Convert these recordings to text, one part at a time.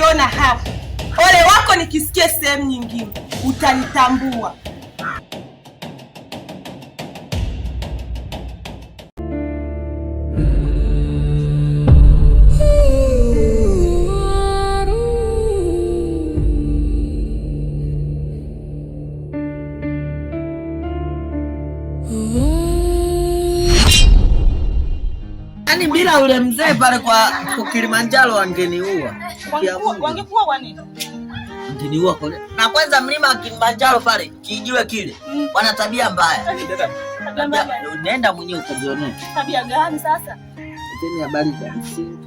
unachokiona hapo. Ole wako nikisikia sehemu nyingine, utanitambua. Yaani bila ule mzee pale kwa Kilimanjaro wangeniua. Wangekuwa kwa nini? Wangeniua kwa. Na kwanza mlima wa Kilimanjaro pale, kijiwe kile. Wana tabia mbaya. Nenda mwenyewe ukajione. Tabia gani sasa? Tena habari za msingi.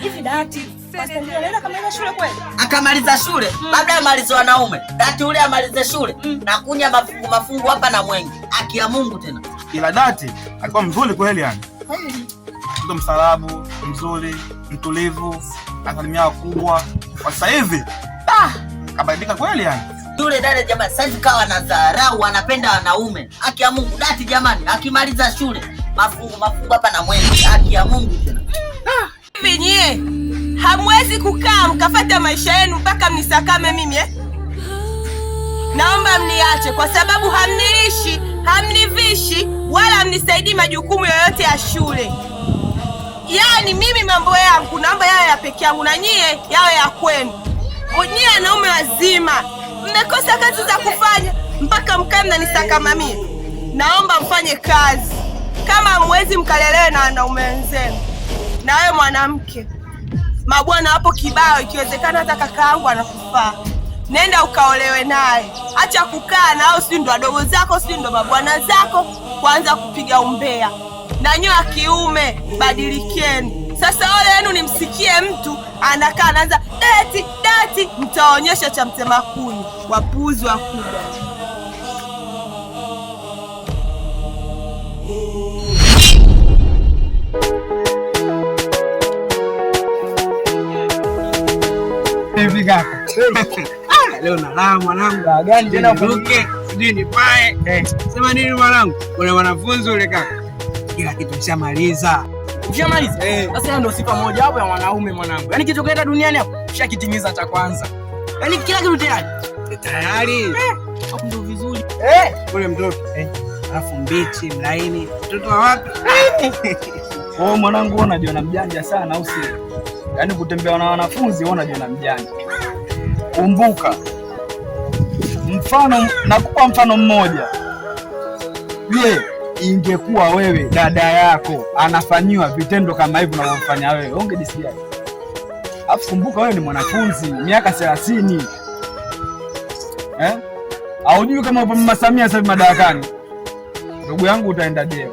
Hivi Dati, anaenda kamaliza shule kweli? Akamaliza shule? Labda amalize wanaume. Dati ule amalize shule. Na kunya mafungu hapa na Mwenge. Haki ya Mungu tena. Ila Dati alikuwa mzuri kweli yani. Mtu msalabu, mzuri, mtulivu, akalimia wakubwa. Kwa sasa hivi kabadilika kweli yani. Yule dada jamani sasa kawa na dharau, anapenda wanaume. Haki ya Mungu Dati jamani, akimaliza shule mafungu hapa na Mwenge. Haki ya Mungu tena. Hivi nyie hamwezi kukaa mkafuata maisha yenu mpaka mnisakame mimi Naomba mniache kwa sababu hamnilishi, hamnivishi wala hamnisaidii majukumu yoyote ya shule. Yaani mimi mambo yangu naomba yawe ya peke yangu na nyie yawe ya kwenu. Nyie wanaume wazima mmekosa kazi za kufanya mpaka mkae mnanisakama mimi. Naomba mfanye kazi. Kama hamwezi mkalelewe na wanaume wenzenu. Na wewe mwanamke, mabwana hapo kibao, ikiwezekana hata kaka yangu anakufaa. Nenda ukaolewe naye. Acha kukaa nao, si ndo wadogo zako, si ndo mabwana zako, kwanza kupiga umbea. Na nyinyi wa kiume badilikeni. Sasa ole wenu nimsikie mtu anakaa anaanza Dati, mtaonyesha cha mtema kuni. Wapuuzi wakubwa. Hivi kaka. Leo nalala mwanangu. Gani tena uruke? Sijui ni pae. Sema nini mwanangu? Kuna wanafunzi ule kaka. Kila kitu kishamaliza. Ushamaliza? Sasa ndio sifa moja hapo ya wanaume mwanangu. Yaani kitu kaenda duniani hapo, ushakitimiza cha kwanza. Yaani kila kitu tayari. Tayari. Hapo ndio vizuri. Ule mtoto. Alafu mbichi, mlaini. Mtoto wa wapi? Oh mwanangu, wewe unajiona mjanja sana au si? Yaani kutembea na wanafunzi wewe unajiona mjanja. Kumbuka. Nakupa mfano mmoja. Je, ingekuwa wewe dada yako anafanyiwa vitendo kama hivyo unavyofanya wewe, ungejisikia? Alafu kumbuka wewe ni mwanafunzi, miaka 30. Haujui kama upo Mama Samia sasa madarakani. Ndugu yangu utaenda jela.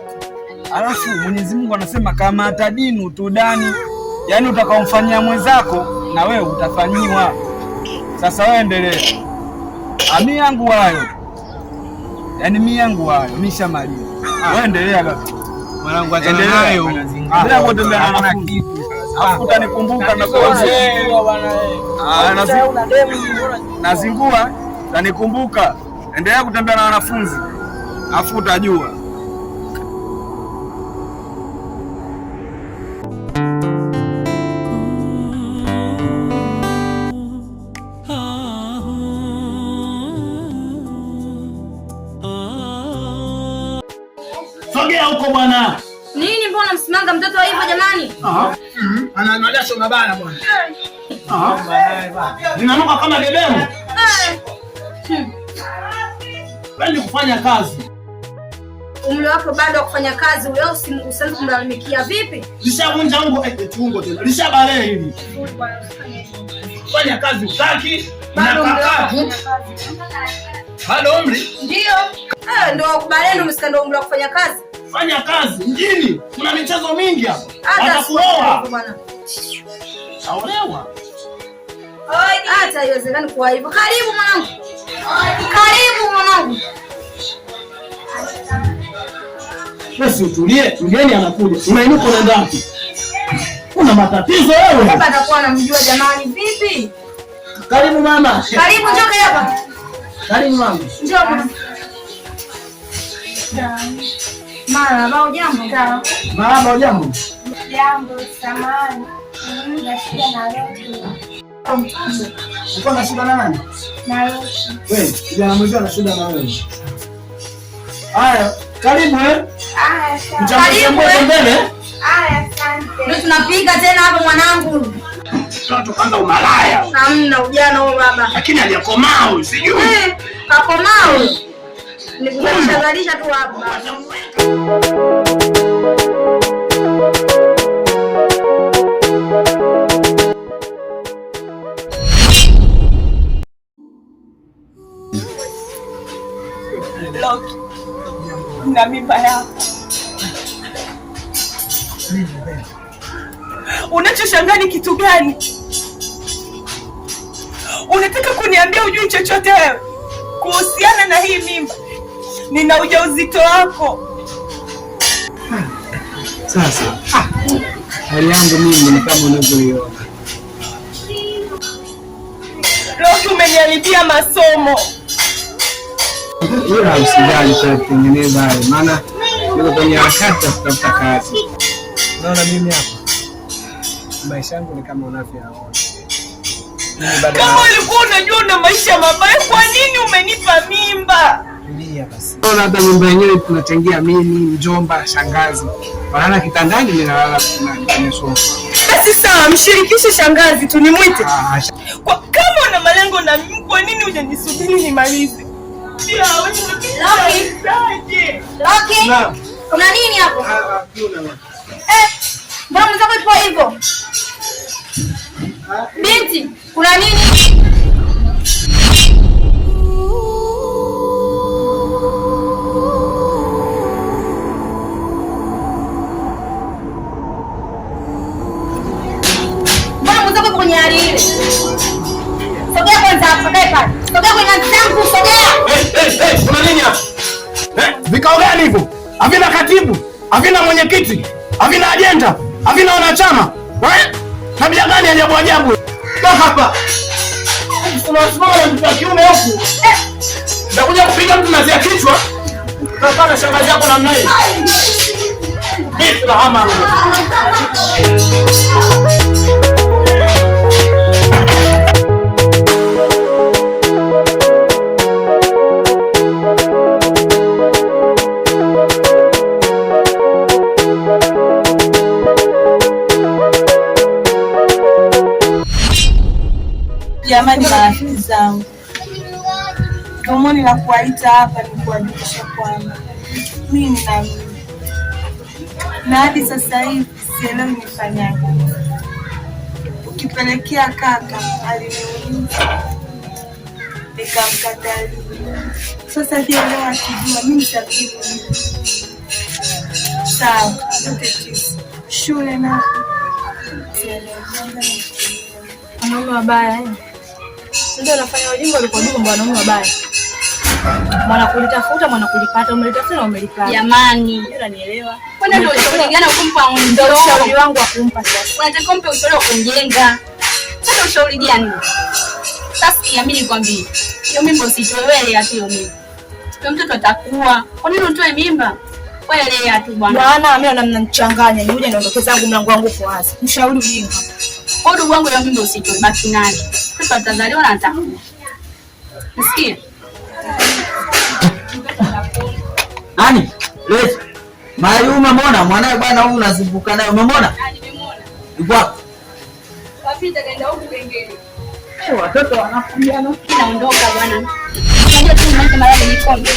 Alafu Mwenyezi Mungu anasema kama atadinu tudani. Yaani utakaomfanyia mwenzako na wewe utafanyiwa. Sasa wewe endelea. Ami yangu hayo. Yaani mimi yangu hayo nishamaliza. Wewe endelea baba. Mwanangu acha nayo. Bila kutembea na kitu. Alafu utanikumbuka na nazingua, utanikumbuka. Endelea kutembea na wanafunzi. Alafu utajua. Sogea huko bwana. Nini mbona msimanga mtoto hivyo jamani? Anaangalia shona bana bwana. Ninanuka kama beberu. Wewe kufanya kazi. Umri wako bado kufanya kazi, wewe usianze kumlalamikia vipi? Lishavunja ungo tungo tena. Lishabale hivi. Fanya kazi utaki. Bado umri? Ndio. Ndio kubaleni msikando umri wa kufanya kazi. Fanya kazi mjini. Kuna michezo mingi hapa. Watakuoa bwana. Aolewa. Hata haiwezekani kwa hivyo. Karibu mwanangu. Karibu mwanangu. Basi utulie, mgeni anakuja. Unainuka na ndani. Kuna matatizo wewe. Baba atakuwa anamjua jamani vipi? Karibu mama. Karibu njoo hapa. Karibu mama. Njoo mama. Marahaba, hujambo? Marahaba, hujambo? Jambo, samahani. Na shida na Roki. Uko na shida na nani? Na Roki. Wewe, kijana mwenzio ana shida na wewe. Haya, karibu Haya, sawa. Mchambue mbele. Haya, asante. Ndio tunapiga tena hapo mwanangu. Watu kwanza umalaya. Hamna ujana huo baba. Lakini aliyakomaa huyu sijui. Kakomaa huyo. Nikuzalisha tu hapo. Loki, na mimba yako. Unachoshangaa ni kitu gani? Unataka kuniambia ujui chochote wewe kuhusiana na hii mimba? Nina ujauzito wako. Sasa hali yangu mimi ni kama unavyoiona. Loki, umeniharibia masomo. Ila usijali, tutatengeneza hayo, maana niko kwenye harakati ya kutafuta kazi. Unaona mimi hapa maisha yangu ni kama unavyoyaona. Kama ulikuwa unajua una maisha mabaya, kwa nini umenipa mimba? Tulia basi. Unaona hata mimba yenyewe tunachangia mimi, mjomba, shangazi. Wanaona kitandani mimi nalala kwenye sofa. Basi sawa, mshirikishe shangazi tu nimwite. Kama una malengo na mimi, kwa nini hujanisubiri nimalize? Loki. Kuna nini hapo? Mbona mzako ipo hivyo? Binti, kuna nini? Mbona mzako ipo kwenye hali ile? Sogea kwanza hapo, kae pale. Sogea kwenye zangu, sogea. Kuna nini hapa? Vikao gani hivyo? Havina katibu, havina mwenyekiti, havina ajenda, havina wanachama. Tabia gani ajabu ajabu? Hapa. Unasimama na mtu wa kiume huku. Nitakuja kupiga mtu nazia kichwa. Utapata shangazi yako namna hii. Mimi hama. Jamani, marafiki zangu, dhumuni la kuwaita hapa ni kuwajulisha kwamba mimi nina mimba, na hadi sasa hivi sielewi nifanyaje. Ukipelekea kaka aliniuliza nikamkatalia. Sasa je, leo akijua mimi nitajibu nini? Sawa, yote tisa shule na wanaume wabaya ndio anafanya wajinga walikuwa kwamba wanaume wabaya. Mwana kulitafuta, mwana kulipata, umelitafuta na umelipata. Jamani, unanielewa? Kwani ndio ushauri gani ukumpa ndio ushauri wangu wa kumpa sasa. Unataka kumpa ushauri wa kumjenga. Sasa ushauri gani? Sasa niamini kwambie. Hiyo mimba usitoe wewe ya hiyo mimba. Kwa mtoto atakuwa. Kwa nini utoe mimba? Wewe lea tu bwana. Bwana mimi mnanichanganya. Nije niondoke zangu, mlango wangu uko wazi. Mshauri ujinga. Kwa ndugu wangu ya mimba usitoe, baki naye. Mtoto atazaliwa na atakuwa. Nisikie. Nani? Leo. Mayuma umeona mwanae bwana huyu unazunguka naye umeona? Nimemuona. Yuko wapi? Wapita kaenda huko kengele. Watoto wanakumbana. Naondoka bwana. Unajua tu mimi mara ni kombe.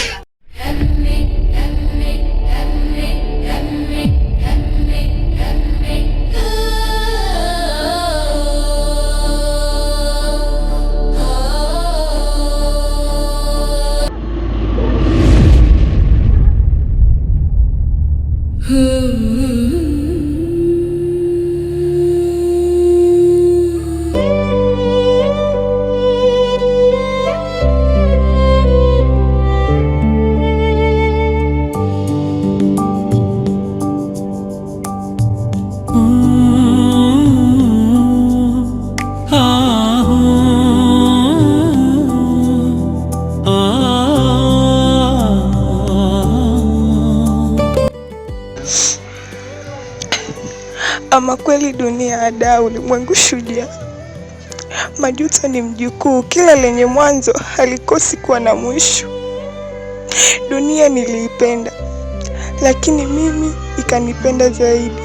Ama kweli dunia ada, ulimwengu shujaa. Majuto ni mjukuu, kila lenye mwanzo halikosi kuwa na mwisho. Dunia niliipenda, lakini mimi ikanipenda zaidi.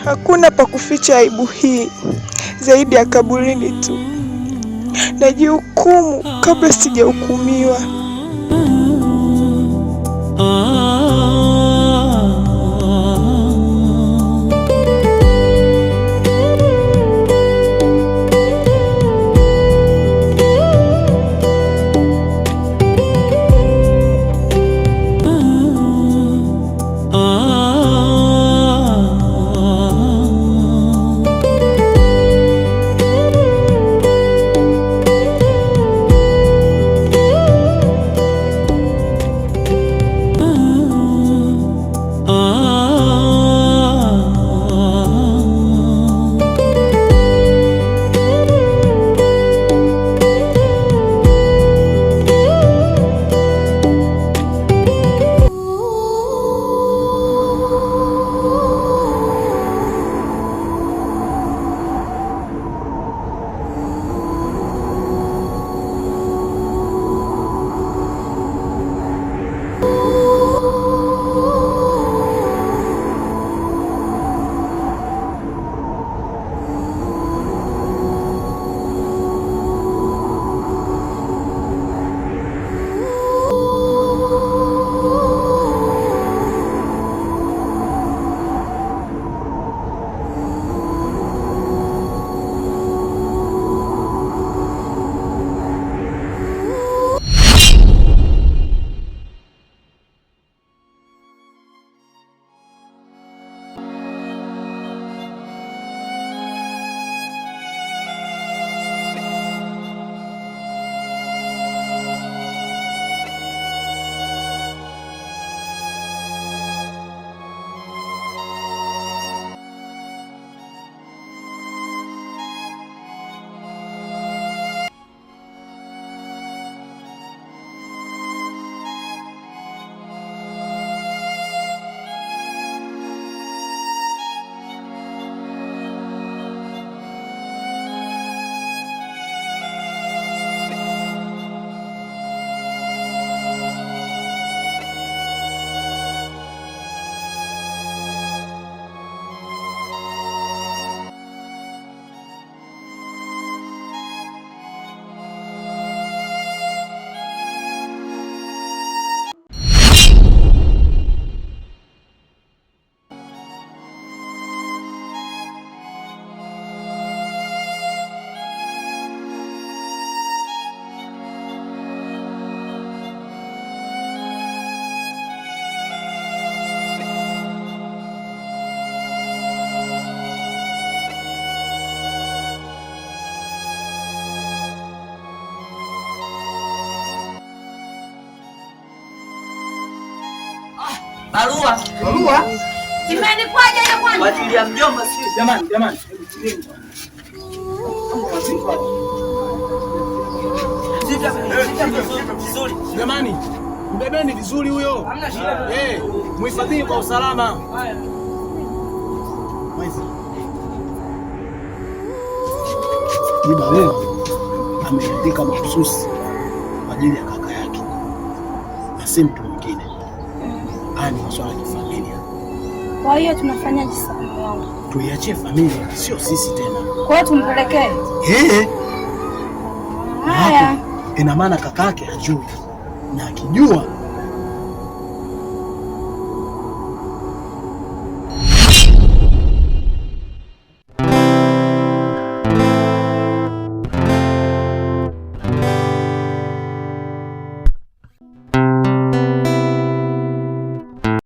Hakuna pa kuficha aibu hii zaidi ya kaburini tu. Najihukumu kabla sijahukumiwa. Barua. Imeandikwaje hiyo kwani? Kwa ajili ya mjomba sio? Jamani. Jamani, mbebeni vizuri huyo. Hamna shida. Muhifadhini kwa usalama. Jiba leo ameandika mahususi kwa ajili ya kaka yake na si mtu mwingine. Haya ni masuala ya familia. Kwa hiyo tunafanyaje sasa wangu? Tuiachie familia, sio sisi tena. Kwa hiyo tumpelekee? Haya. Ina maana kaka yake hajui, na akijua